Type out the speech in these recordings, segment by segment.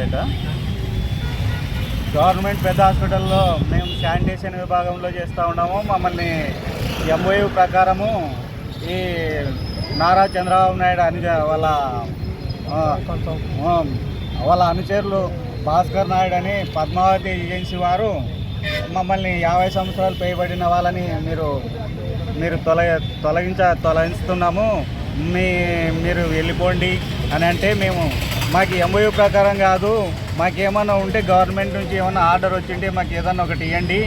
Narsampet. Government పెద్ద హాస్పిటల్లో మేము శానిటేషన్ విభాగంలో చేస్తూ ఉన్నాము. మమ్మల్ని ఎంఓయూ ప్రకారము ఈ నారా చంద్రబాబు నాయుడు వాళ్ళ అనుచరులు భాస్కర్ నాయుడు అని పద్మావతి ఏజెన్సీ వారు మమ్మల్ని 50 సంవత్సరాలు పైబడిన వాళ్ళని మీరు తొలగిస్తున్నాము, మీరు వెళ్ళిపోండి అని అంటే మాకు ఎంఓయూ ప్రకారం కాదు, మాకేమన్నా ఉంటే గవర్నమెంట్ నుంచి ఏమన్నా ఆర్డర్ వచ్చింటే మాకు ఏదన్నా ఒకటి ఇవ్వండి.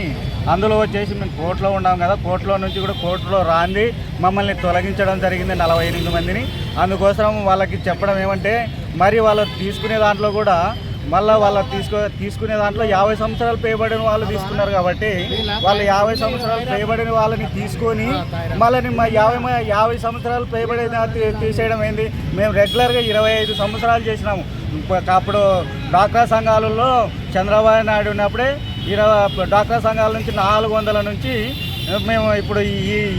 అందులో వచ్చేసి మేము కోర్టులో ఉన్నాం కదా, కోర్టులో నుంచి కూడా కోర్టులో రాంది మమ్మల్ని తొలగించడం జరిగింది 48 మందిని. అందుకోసం వాళ్ళకి చెప్పడం ఏమంటే, మరి వాళ్ళు తీసుకునే దాంట్లో కూడా మళ్ళీ తీసుకునే దాంట్లో 50 సంవత్సరాలు పైబడిన వాళ్ళు తీసుకున్నారు కాబట్టి వాళ్ళు 50 సంవత్సరాలు పైబడిన వాళ్ళని తీసుకొని మళ్ళీ 50 సంవత్సరాలు పైబడిన తీసేయడం ఏంది? మేము రెగ్యులర్గా 25 సంవత్సరాలు చేసినాము. అప్పుడు డాక్టర్ సంఘాలలో చంద్రబాబు నాయుడు ఉన్నప్పుడే డాక్టర్ సంఘాల నుంచి 400 నుంచి మేము ఇప్పుడు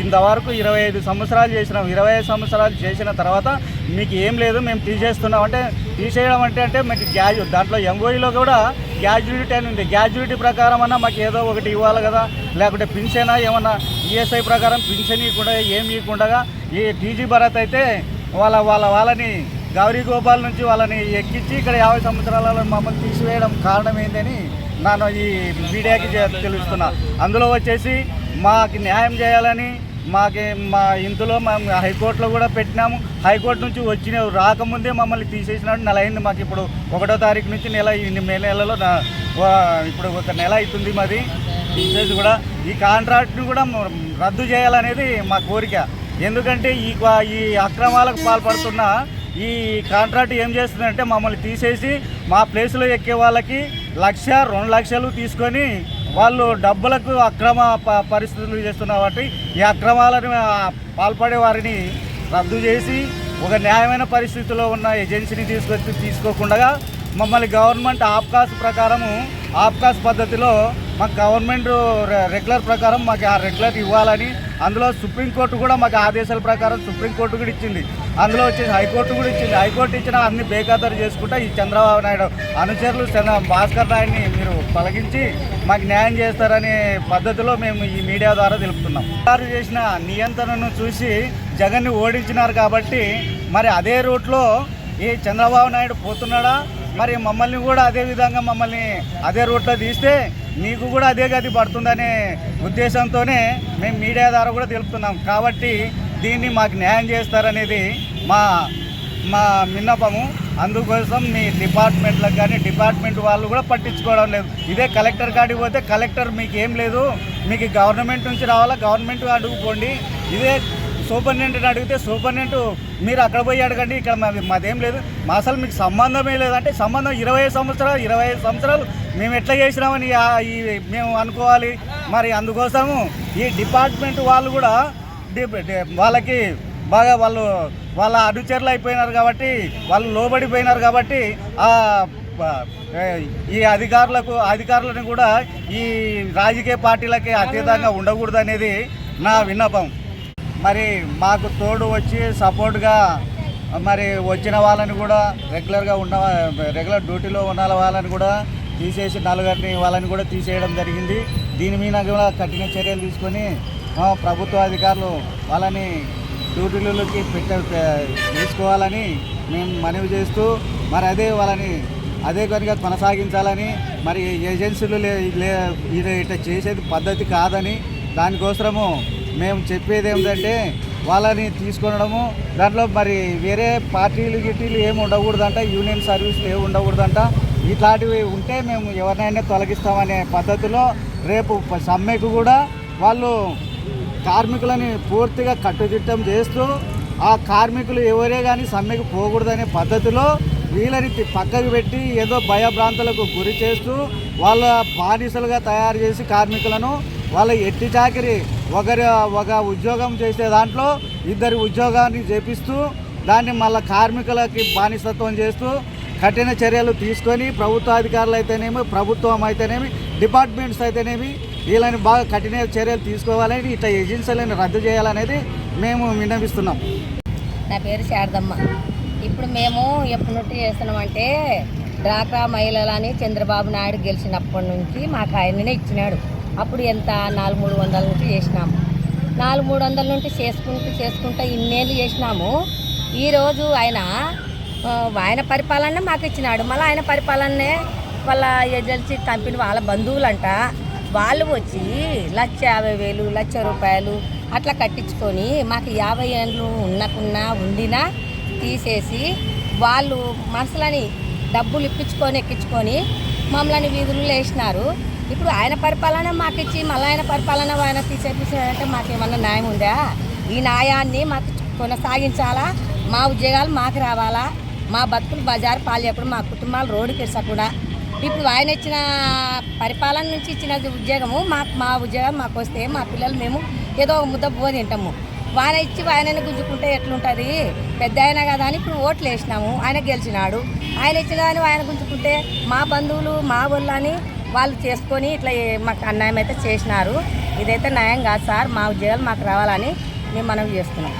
ఇంతవరకు 25 సంవత్సరాలు చేసినాం. 25 సంవత్సరాలు చేసిన తర్వాత మీకు ఏం లేదు, మేము తీసేస్తున్నాం అంటే తీసేయడం అంటే మీకు దాంట్లో ఎంఓఈలో కూడా గ్రాడ్యుయేటీ అని ఉంది. గ్రాడ్యుయేటీ ప్రకారం అన్నా మాకు ఏదో ఒకటి ఇవ్వాలి కదా, లేకుంటే పింఛన్ ఏమన్నా ఈఎస్ఐ ప్రకారం పింఛన్ ఇవ్వకుండా ఏమి ఇవ్వకుండా ఈ టీజీ భరత్ అయితే వాళ్ళని గౌరీ గోపాల్ నుంచి వాళ్ళని ఎక్కించి ఇక్కడ 50 సంవత్సరాలలో మమ్మల్ని తీసివేయడం కారణం ఏంటని నేను ఈ మీడియాకి తెలుస్తున్నా. అందులో వచ్చేసి మాకు న్యాయం చేయాలని మా ఇందులో మేము హైకోర్టులో కూడా పెట్టినాము. హైకోర్టు నుంచి రాకముందే మమ్మల్ని తీసేసినట్టు నెల అయింది. మాకు ఇప్పుడు 1వ తారీఖు నుంచి మే నెలలో ఇప్పుడు 1 నెల అవుతుంది మాది తీసేసి కూడా. ఈ కాంట్రాక్ట్ని కూడా రద్దు చేయాలనేది మా కోరిక. ఎందుకంటే ఈ అక్రమాలకు పాల్పడుతున్న ఈ కాంట్రాక్ట్ ఏం చేస్తుందంటే మమ్మల్ని తీసేసి మా ప్లేస్లో ఎక్కే వాళ్ళకి 1,00,000, 2 లక్షలు తీసుకొని వాళ్ళు డబ్బులకు అక్రమ పరిస్థితులు చేస్తున్న వాటి ఈ అక్రమాలను పాల్పడే వారిని రద్దు చేసి ఒక న్యాయమైన పరిస్థితిలో ఉన్న ఏజెన్సీని తీసుకోకుండా మమ్మల్ని గవర్నమెంట్ ఆబ్కాస్ పద్ధతిలో మాకు గవర్నమెంట్ రెగ్యులర్ ప్రకారం మాకు ఆ రెగ్యులర్ ఇవ్వాలని, అందులో సుప్రీంకోర్టు కూడా మాకు ఆదేశాల ప్రకారం సుప్రీంకోర్టు కూడా ఇచ్చింది. అందులో వచ్చేసి హైకోర్టు కూడా ఇచ్చింది. హైకోర్టు ఇచ్చిన అన్ని బేఖాతరు చేసుకుంటా ఈ చంద్రబాబు నాయుడు అనుచరులు భాస్కర్ నాయుడిని మీరు తొలగించి మాకు న్యాయం చేస్తారనే పద్ధతిలో మేము ఈ మీడియా ద్వారా తెలుపుతున్నాం. వారు చేసిన నియంత్రణను చూసి జగన్ని ఓడించినారు కాబట్టి మరి అదే రూట్లో ఈ చంద్రబాబు నాయుడు పోతున్నాడా, మరి మమ్మల్ని కూడా అదే విధంగా అదే రూట్లో తీస్తే మీకు కూడా అదే గతి పడుతుందనే ఉద్దేశంతోనే మేము మీడియా ద్వారా కూడా తెలుపుతున్నాం. కాబట్టి దీన్ని మాకు న్యాయం చేస్తారనేది మా విన్నపము. అందుకోసం మీ డిపార్ట్మెంట్లకు కానీ డిపార్ట్మెంట్ వాళ్ళు కూడా పట్టించుకోవడం లేదు. ఇదే కలెక్టర్ కాడికి పోతే కలెక్టర్ మీకు ఏం లేదు, మీకు గవర్నమెంట్ నుంచి రావాలా, గవర్నమెంట్ అడుగుపోండి. ఇదే సూపరింటెండెంట్ అడిగితే సూపరింటెండెంట్ మీరు అక్కడ పోయి అడగండి, ఇక్కడ మాదేం లేదు, అసలు మీకు సంబంధమే లేదంటే సంబంధం 25 సంవత్సరాలు మేము ఎట్లా చేసినామని మేము అనుకోవాలి. మరి అందుకోసము ఈ డిపార్ట్మెంట్ వాళ్ళు కూడా వాళ్ళకి బాగా వాళ్ళ అనుచరులు అయిపోయినారు కాబట్టి, వాళ్ళు లోబడిపోయినారు కాబట్టి ఈ అధికారులను కూడా ఈ రాజకీయ పార్టీలకి అతీతంగా ఉండకూడదు అనేది నా విన్నపం. మరి మాకు తోడు వచ్చి సపోర్ట్గా మరి వచ్చిన వాళ్ళని కూడా రెగ్యులర్ డ్యూటీలో ఉన్న వాళ్ళని కూడా తీసేసి 4 వాళ్ళని కూడా తీసేయడం జరిగింది. దీని మీద కూడా కఠిన చర్యలు తీసుకొని ప్రభుత్వ అధికారులు వాళ్ళని డ్యూటీలలోకి తీసుకోవాలని మేము మనవి చేస్తూ మరి అదే కనుక కొనసాగించాలని, మరి ఏజెన్సీలు ఇట్లా చేసేది పద్ధతి కాదని, దానికోసము మేము చెప్పేది ఏమిటంటే వాళ్ళని తీసుకొనడము, దాంట్లో మరి వేరే పార్టీలు ఏమి ఉండకూడదంట, యూనియన్ సర్వీసులు ఏమి ఉండకూడదంట. ఇట్లాంటివి ఉంటే మేము ఎవరినైనా తొలగిస్తామనే పద్ధతిలో రేపు సమ్మెకు కూడా వాళ్ళు కార్మికులని పూర్తిగా కట్టుదిట్టం చేస్తూ ఆ కార్మికులు ఎవరే కానీ సమ్మెకు పోకూడదనే పద్ధతిలో వీళ్ళని పక్కకు పెట్టి ఏదో భయభ్రాంతులకు గురి చేస్తూ వాళ్ళ బానిసలుగా తయారు చేసి కార్మికులను వాళ్ళ ఎట్టి చాకిరి ఒక ఉద్యోగం చేసే దాంట్లో 2 ఉద్యోగాన్ని చేపిస్తూ దాన్ని మళ్ళీ కార్మికులకి బానిసత్వం చేస్తూ కఠిన చర్యలు తీసుకొని ప్రభుత్వ అధికారులు అయితేనేమి, ప్రభుత్వం అయితేనేమి, డిపార్ట్మెంట్స్ అయితేనేమి వీళ్ళని బాగా కఠిన చర్యలు తీసుకోవాలని, ఇట్లా ఏజెన్సీలను రద్దు చేయాలనేది మేము విన్నవిస్తున్నాం. నా పేరు శారదమ్మ. ఇప్పుడు మేము ఎప్పటి నుండి చేస్తున్నామంటే డ్వాక్రా మహిళలని చంద్రబాబు నాయుడు గెలిచినప్పటి నుంచి మాకు ఆయననే ఇచ్చినాడు. అప్పుడు ఎంత 400-300 నుంచి చేసినాము. 400-300 నుంచి చేసుకుంటూ ఇన్నేళ్ళు చేసినాము. ఈరోజు ఆయన పరిపాలన మాకు ఇచ్చినాడు. మళ్ళీ ఆయన పరిపాలనే వాళ్ళ ఏజెన్సీ కంపెనీ వాళ్ళ బంధువులంట వాళ్ళు వచ్చి 1,50,000 1,00,000 అట్లా కట్టించుకొని మాకు 50 ఏళ్ళు ఉండినా తీసేసి వాళ్ళు మనుషులని డబ్బులు ఎక్కించుకొని మమ్మల్ని వీధుల్లో వేసినారు. ఇప్పుడు ఆయన పరిపాలన మాకు ఇచ్చి మళ్ళీ ఆయన పరిపాలన ఆయన తీసేపిస్తాడంటే మాకేమన్నా న్యాయం ఉందా? ఈ న్యాయాన్ని మాకు కొనసాగించాలా, మా ఉద్యోగాలు మాకు రావాలా, మా బతుకులు బజారు పాలేయకుండా మా కుటుంబాలు రోడ్డుకి ఇచ్చకుండా. ఇప్పుడు ఆయన ఇచ్చిన పరిపాలన నుంచి ఇచ్చిన ఉద్యోగము మా ఉద్యోగం మాకు వస్తే మా పిల్లలు మేము ఏదో ఒక ముద్ద బో తింటాము. ఆయన ఇచ్చి ఆయనని గుంజుకుంటే ఎట్లుంటుంది? పెద్ద ఆయన కదా అని ఇప్పుడు ఓట్లు వేసినాము, ఆయన గెలిచినాడు. ఆయన ఇచ్చిన కానీ ఆయన గుంజుకుంటే మా బంధువులు మా వాళ్ళని వాళ్ళు చేసుకొని ఇట్లా మాకు అన్యాయం అయితే చేసినారు. ఇదైతే న్యాయం కాదు సార్. మా ఉద్యోగాలు మాకు రావాలని మేము మనవి చేస్తున్నాం.